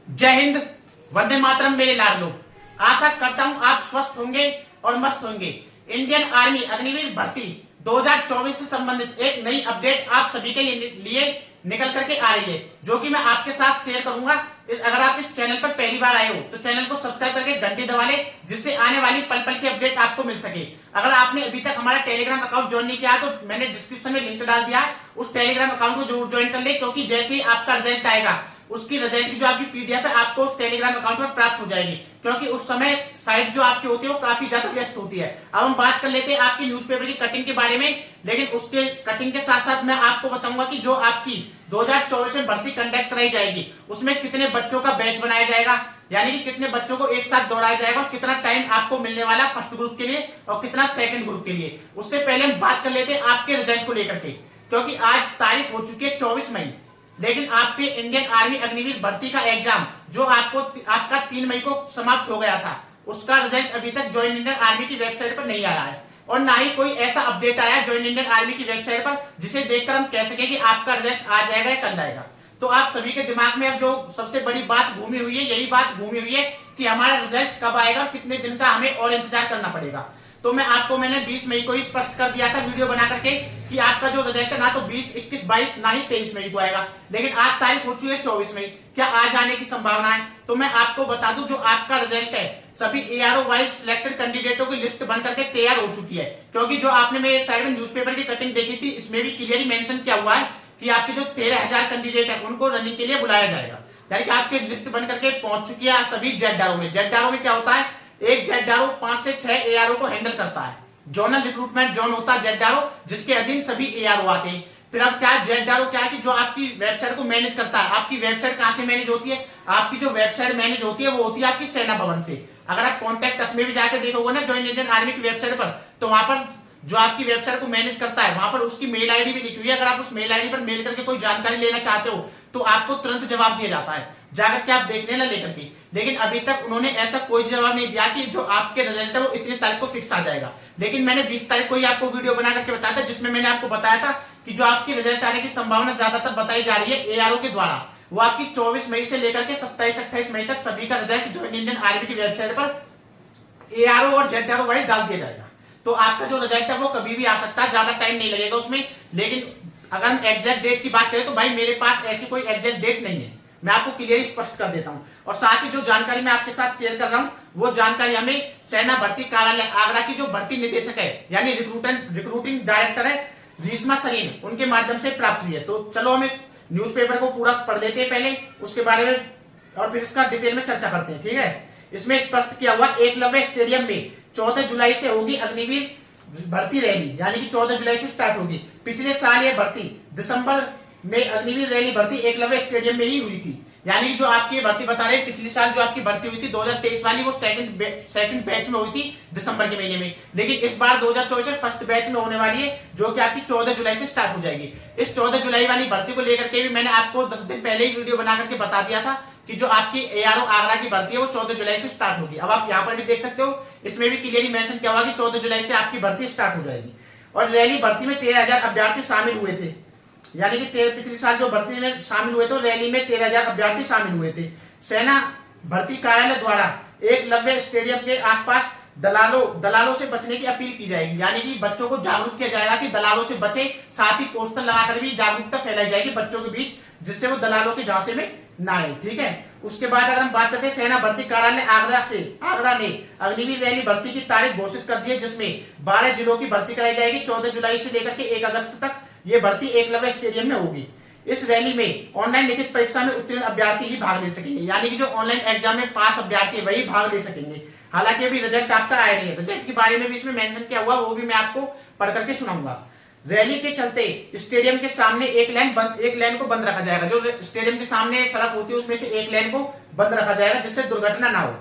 जय हिंद, वंदे मातरम मेरे लाडलो। आशा करता हूं आप स्वस्थ होंगे और मस्त होंगे। इंडियन आर्मी अग्निवीर भर्ती 2024 से संबंधित एक नई अपडेट आप सभी के लिए निकल करके आ रही है, जो कि मैं आपके साथ शेयर करूंगा। अगर आप इस चैनल पर पहली बार आए हो तो चैनल को सब्सक्राइब करके घंटी दबा ले, जिससे आने वाली पल पल की अपडेट आपको मिल सके। अगर आपने अभी तक हमारा टेलीग्राम अकाउंट ज्वाइन नहीं किया तो मैंने डिस्क्रिप्शन में लिंक डाल दिया है, उस टेलीग्राम अकाउंट को जरूर ज्वाइन कर ले, क्योंकि जैसे ही आपका रिजल्ट आएगा उसकी रिजल्ट की जो आपकी पीडीएफ है आपको उस टेलीग्राम अकाउंट पर प्राप्त हो जाएगी, क्योंकि उस समय साइट जो आपकी होती है वो काफी ज्यादा व्यस्त होती है। अब हम बात कर लेते हैं आपकी न्यूज़पेपर की कटिंग के बारे में, लेकिन उसके कटिंग के साथ साथ मैं आपको बताऊंगा कि जो आपकी 2024 में भर्ती कंडक्ट कराई जाएगी उसमें कितने बच्चों का बैच बनाया जाएगा, यानी कि कितने बच्चों को एक साथ दौड़ाया जाएगा और कितना टाइम आपको मिलने वाला फर्स्ट ग्रुप के लिए और कितना सेकंड ग्रुप के लिए। उससे पहले हम बात कर लेते हैं आपके रिजल्ट को लेकर के, क्योंकि आज तारीख हो चुकी है 24 मई, लेकिन आपके इंडियन आर्मी अग्निवीर भर्ती का एग्जाम जो आपका 3 मई को समाप्त हो गया था, उसका रिजल्ट अभी तक ज्वाइन इंडियन आर्मी की वेबसाइट पर नहीं आया है, और ना ही कोई ऐसा अपडेट आया ज्वाइन इंडियन आर्मी की वेबसाइट पर जिसे देखकर हम कह सके कि आपका रिजल्ट आ जाएगा या कल आएगा। तो आप सभी के दिमाग में अब जो सबसे बड़ी बात घूमी हुई है, यही बात घूमी हुई है कि हमारा रिजल्ट कब आएगा, कितने दिन का हमें और इंतजार करना पड़ेगा। तो मैंने 20 मई को ही स्पष्ट कर दिया था वीडियो बना करके कि आपका जो रिजल्ट है ना तो 20, 21, 22 ना ही 23 मई को आएगा, लेकिन आज तारीख हो चुकी है 24 मई। क्या आज आने की संभावना है? तो मैं आपको बता दूं, जो आपका रिजल्ट है सभी एआरओ वाइज सिलेक्टेड कैंडिडेटों की लिस्ट बन करके तैयार हो चुकी है, क्योंकि जो आपने मेरे साइड में न्यूज़पेपर की कटिंग देखी थी इसमें भी क्लियरली मेंशन किया हुआ है कि आपके जो 13,000 कैंडिडेट है उनको रनिंग के लिए बुलाया जाएगा, यानी कि आपकी लिस्ट बन करके पहुंच चुकी है सभी जेडआरओ में। जेडआरओ में क्या होता है, एक जेडआरओ 5 से 6 एआरओ को हैंडल करता है। जोनल रिक्रूटमेंट जोन होता है जेडआरओ, जिसके अधीन सभी एआरओ आते हैं। फिर अब क्या जेडआरओ क्या है कि जो आपकी वेबसाइट को मैनेज करता है। आपकी वेबसाइट कहां से मैनेज होती है? आपकी जो वेबसाइट मैनेज होती है वो होती है आपकी सेना भवन से। अगर आप कॉन्टैक्ट अस में भी जाकर देखोगे ना ज्वाइन इंडियन आर्मी की वेबसाइट पर, तो वहां पर जो आपकी वेबसाइट को मैनेज करता है वहां पर उसकी मेल आईडी भी लिखी हुई है। अगर आप उस मेल आईडी पर मेल करके कोई जानकारी लेना चाहते हो तो आपको तुरंत जवाब दिया जाता है, जाकर के आप देख लेना लेकर के। लेकिन अभी तक उन्होंने ऐसा कोई जवाब नहीं दिया कि जो आपके रिजल्ट है वो इतनी तारीख को फिक्स आ जाएगा। लेकिन मैंने 20 तारीख को ही आपको वीडियो बना करके बताया था, जिसमें मैंने आपको बताया था कि जो आपकी रिजल्ट आने की संभावना ज्यादातर बताई जा रही है एआरओ के द्वारा, वो आपकी 24 मई से लेकर के 27-28 मई तक सभी का रिजल्ट ज्वाइन इंडियन आर्मी की वेबसाइट पर एआरओ और जेडआरओ वाइज डाल दिया जाएगा। तो आपका जो रिजल्ट है वो कभी भी आ सकता है, ज्यादा टाइम नहीं लगेगा उसमें। लेकिन अगर हम एग्जैक्ट डेट की बात करें तो भाई मेरे पास ऐसी कोई एग्जैक्ट डेट नहीं है, मैं आपको क्लियरली स्पष्ट कर देता हूं। और साथ ही जो जानकारी मैं आपके साथ शेयर कर रहा हूं वो जानकारी हमें सेना भर्ती कार्यालय आगरा की जो भर्ती निदेशक है, यानी रिक्रूटिंग डायरेक्टर है रीश्मा सरीन, उनके माध्यम से प्राप्त हुई है। तो चलो हम इस न्यूज़पेपर को पूरा पढ़ देते हैं पहले, उसके बारे में और फिर इसका डिटेल में चर्चा करते हैं, ठीक है। इसमें स्पष्ट किया हुआ एकलव्य स्टेडियम में 14 जुलाई से होगी अग्निवीर भर्ती रैली, यानी कि 14 जुलाई से स्टार्ट होगी। पिछले साल ये भर्ती दिसंबर में अग्निवीर रैली भर्ती एकलव्य स्टेडियम में ही हुई थी, यानी कि जो आपकी भर्ती बता रहे हैं पिछले साल जो आपकी भर्ती हुई थी 2023 वाली, वो सेकंड बैच में हुई थी दिसंबर के महीने में। लेकिन इस बार 2024 फर्स्ट बैच में होने वाली है, जो कि आपकी 14 जुलाई से स्टार्ट हो जाएगी। इस 14 जुलाई वाली भर्ती को लेकर के भी मैंने आपको 10 दिन पहले ही वीडियो बना करके बता दिया था कि जो आपकी एआरओ आगरा की भर्ती है वो 14 जुलाई से स्टार्ट होगी। अब आप यहाँ पर भी देख सकते हो, इसमें भी क्लियरली मेंशन किया हुआ कि 14 जुलाई से आपकी भर्ती स्टार्ट हो जाएगी। और रैली भर्ती में 13,000 अभ्यर्थी शामिल हुए थे, यानी कि पिछले साल जो भर्ती में शामिल हुए थे रैली में 13,000 अभ्यर्थी शामिल हुए थे। सेना भर्ती कार्यालय द्वारा एकलव्य स्टेडियम के आसपास दलालों से बचने की अपील की जाएगी, यानी कि बच्चों को जागरूक किया जाएगा कि दलालों से बचे। साथ ही पोस्टर लगाकर भी जागरूकता फैलाई जाएगी बच्चों के बीच, जिससे वो दलालों के झांसे में ना आए, ठीक है। उसके बाद अगर हम बात करते हैं सेना भर्ती कार्यालय आगरा ने अग्निवीर रैली भर्ती की तारीख घोषित कर दी है, जिसमें 12 जिलों की भर्ती कराई जाएगी। 14 जुलाई से लेकर के 1 अगस्त तक ये भर्ती एकलव्य स्टेडियम में होगी। इस रैली में ऑनलाइन लिखित परीक्षा में उत्तीर्ण अभ्यर्थी ही भाग ले सकेंगे, यानी कि जो ऑनलाइन एग्जाम में पास अभ्यर्थी वही भाग ले सकेंगे। हालांकि अभी रिजल्ट आपका आया नहीं है, रिजल्ट के बारे में भी इसमें मेंशन किया हुआ, वो भी मैं आपको पढ़ करके सुनाऊंगा। रैली के चलते स्टेडियम के सामने एक लेन को बंद रखा जाएगा। जो स्टेडियम के सामने सड़क होती है उसमें से एक लेन को बंद रखा जाएगा, जिससे दुर्घटना ना हो।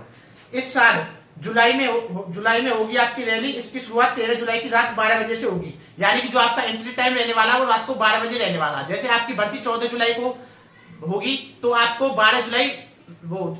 इस साल जुलाई में होगी आपकी रैली। इसकी शुरुआत 13 जुलाई की रात 12 बजे से होगी, यानी कि जो आपका एंट्री टाइम रहने वाला है वो रात को 12 बजे रहने वाला है। जैसे आपकी भर्ती 14 जुलाई को होगी तो आपको 12 जुलाई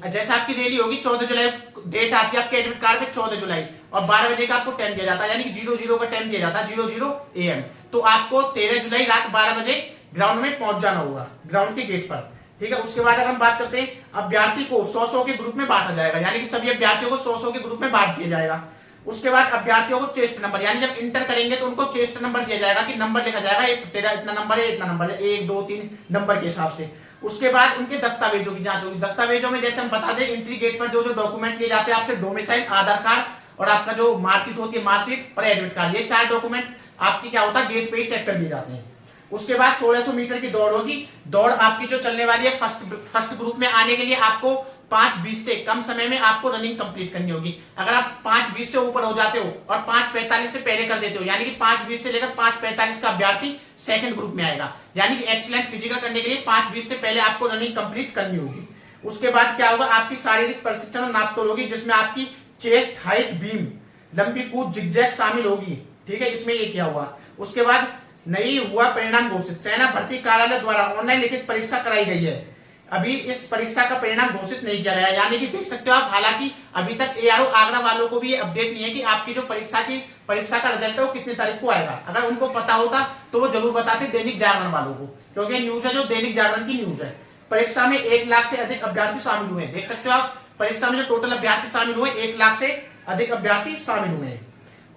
जैसे आपकी रैली होगी 14 जुलाई डेट आती है आपके एडमिट कार्ड पे 14 जुलाई, और 12 बजे का आपको टाइम दिया जाता है, यानी कि 00 का टाइम दिया जाता है, 00 AM। तो आपको 13 जुलाई रात 12 बजे ग्राउंड में पहुंच जाना होगा, ग्राउंड के गेट पर। ठीक है। उसके बाद अगर हम बात करते हैं, अभ्यर्थी को 100-100 के ग्रुप में बांटा जाएगा, यानी कि सभी अभ्यर्थियों को 100-100 के ग्रुप में बांट दिया जाएगा। उसके बाद अभ्यर्थियों को चेस्ट नंबर, यानी जब इंटर करेंगे तो उनको चेस्ट नंबर दिया जाएगा कि नंबर लिखा जाएगा, एक तेरा इतना नंबर है, इतना नंबर है, 1 2 3 नंबर के हिसाब से। उसके बाद उनके दस्तावेजों की जांच होगी। दस्तावेजों में जैसे हम बता दें, एंट्री गेट पर जो जो डॉक्यूमेंट लिए जाते हैं आपसे, डोमिसाइल, आधार कार्ड और आपका जो मार्कशीट होती है, मार्कशीट और एडमिट कार्ड, ये 4 डॉक्यूमेंट आपकी क्या होता है, गेट पे ही चेक कर लिए जाते हैं। उसके बाद 1600 मीटर की दौड़ होगी। दौड़ आपकी जो चलने वाली है, फर्स्ट ग्रुप में आने के लिए आपको 5:20 से कम समय में आपको रनिंग कंप्लीट करनी होगी। अगर आप 5:20 से ऊपर हो जाते हो और 5:45 से पहले कर देते हो, यानी कि 5:20 से लेकर 5:45 का अभ्यर्थी सेकंड ग्रुप में आएगा, यानी कि एक्सीलेंट फिजिकल करने के लिए 5:20 से पहले आपको रनिंग कंप्लीट करनी होगी। उसके बाद क्या होगा, आपकी शारीरिक प्रशिक्षण और नापतोल होगी, जिसमें आपकी चेस्ट, हाइट, बीम, लंबी कूद, जिगजैग शामिल होगी। ठीक है, इसमें ये क्या हुआ। उसके बाद नहीं हुआ परिणाम घोषित। सेना भर्ती कार्यालय द्वारा ऑनलाइन लिखित परीक्षा कराई गई है, अभी इस परीक्षा का परिणाम घोषित नहीं किया गया, यानी कि देख सकते हो आप, हालांकि अभी तक एआरओ आगरा वालों को भी ये अपडेट नहीं है कि आपकी जो परीक्षा का रिजल्ट है वो कितनी तारीख को आएगा। अगर उनको पता होता तो वो जरूर बताते दैनिक जागरण वालों को, क्योंकि न्यूज है जो दैनिक जागरण की न्यूज है। परीक्षा में 1 लाख से अधिक अभ्यर्थी शामिल हुए, देख सकते हो आप, परीक्षा में जो टोटल अभ्यर्थी शामिल हुए, 1 लाख से अधिक अभ्यर्थी शामिल हुए हैं।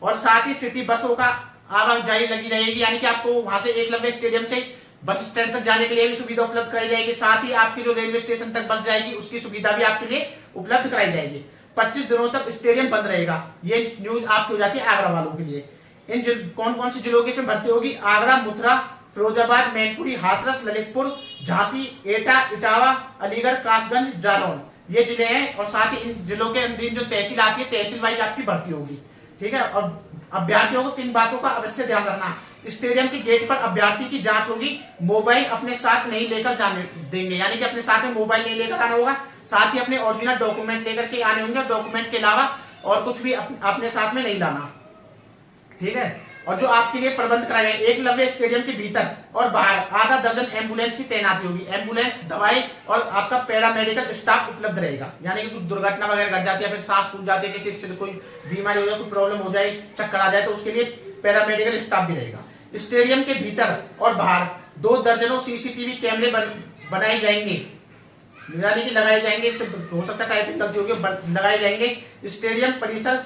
और साथ ही सिटी बसों का आवाजाही लगी रहेगी, यानी कि आपको वहां से एकलव्य स्टेडियम से बस स्टैंड तक जाने के लिए भी सुविधा उपलब्ध कराई जाएगी। साथ ही आपकी जो रेलवे स्टेशन तक बस जाएगी उसकी सुविधा भी आपके लिए उपलब्ध कराई जाएगी। 25 दिनों तक स्टेडियम बंद रहेगा, ये न्यूज आपकी हो जाती है आगरा वालों के लिए। इन कौन कौन सी जिलों की इसमें भर्ती होगी, आगरा, मथुरा, फिरोजाबाद, मैनपुरी, हाथरस, ललितपुर, झांसी, एटा, इटावा, अलीगढ़, कासगंज, जालौन, ये जिले हैं। और साथ ही इन जिलों के अंदर जो तहसील आती है, तहसील वाइज आपकी भर्ती होगी। ठीक है, और अभ्यर्थियों को किन बातों का अवश्य ध्यान रखना, स्टेडियम के गेट पर अभ्यर्थी की जांच होगी, मोबाइल अपने साथ नहीं लेकर जाने देंगे, यानी कि अपने साथ में मोबाइल नहीं लेकर आना होगा। साथ ही अपने ओरिजिनल डॉक्यूमेंट लेकर के आने होंगे, डॉक्यूमेंट के अलावा और कुछ भी अपने साथ में नहीं लाना। ठीक है, और जो आपके लिए प्रबंध कराए गए, एकलव्य स्टेडियम के भीतर और बाहर आधा दर्जन एम्बुलेंस की तैनाती होगी। एम्बुलेंस, दवाई और आपका पैरामेडिकल स्टाफ उपलब्ध रहेगा, यानी कि कुछ दुर्घटना वगैरह घट जाती है, फिर सांस फूल जाती है, किसी से कोई बीमारी हो जाए, कोई प्रॉब्लम हो जाए, चक्कर आ जाए, तो उसके लिए पैरामेडिकल स्टाफ भी रहेगा। स्टेडियम के भीतर और बाहर 2 दर्जनों सीसीटीवी कैमरे बनाए जाएंगे, यानी कि लगाए जाएंगे, इससे हो सकता है टाइपिंग गलती होगी, लगाए जाएंगे। स्टेडियम परिसर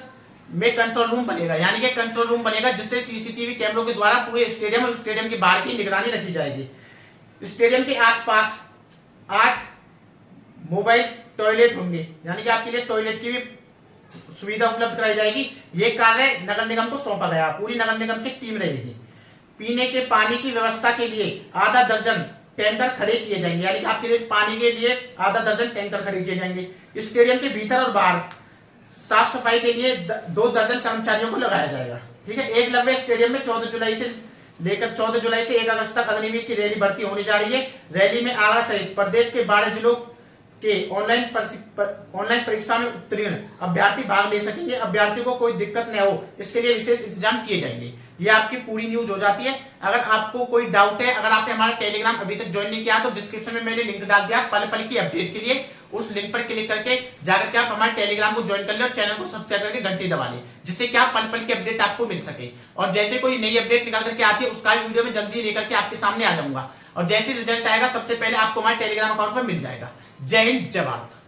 में कंट्रोल रूम बनेगा, यानी कि कंट्रोल रूम बनेगा जिससे सीसीटीवी कैमरों के द्वारा पूरे स्टेडियम और स्टेडियम के बाहर की निगरानी रखी जाएगी। स्टेडियम के आसपास 8 मोबाइल टॉयलेट होंगे, यानी कि आपके लिए टॉयलेट की भी सुविधा उपलब्ध कराई जाएगी। ये कार्य नगर निगम को सौंपा गया, पूरी नगर निगम की टीम रहेगी। पीने के पानी की व्यवस्था के लिए आधा दर्जन टैंकर खड़े किए जाएंगे, यानी कि आपके लिए पानी के लिए आधा दर्जन टैंकर खड़े किए जाएंगे। स्टेडियम के भीतर और बाहर साफ सफाई के लिए 2 दर्जन कर्मचारियों को लगाया जाएगा। ठीक है, एकलव्य स्टेडियम में 14 जुलाई से लेकर 14 जुलाई से 1 अगस्त तक अग्निवीर की रैली भर्ती होने जा रही है। रैली में आगरा सहित प्रदेश के 12 जिलों के ऑनलाइन परीक्षा में उत्तीर्ण अभ्यर्थी भाग ले सकेंगे। अभ्यर्थियों को कोई दिक्कत न हो, इसके लिए विशेष इंतजाम किए जाएंगे। ये आपकी पूरी न्यूज हो जाती है। अगर आपको कोई डाउट है, अगर आपने हमारा टेलीग्राम अभी तक ज्वाइन नहीं किया तो डिस्क्रिप्शन में मैंने लिंक डाल दिया पल पल की अपडेट के लिए, उस लिंक पर क्लिक करके जाकर के आप हमारे टेलीग्राम को ज्वाइन कर ले और चैनल को सब्सक्राइब करके घंटी दबा ले, जिससे कि आप पल पल की अपडेट आपको मिल सके। और जैसे कोई नई अपडेट निकाल करके आती है उसका भी वीडियो में जल्दी लेकर के आपके सामने आ जाऊंगा, और जैसे रिजल्ट आएगा सबसे पहले आपको हमारे टेलीग्राम अकाउंट पर मिल जाएगा। जय हिंद, जय भारत।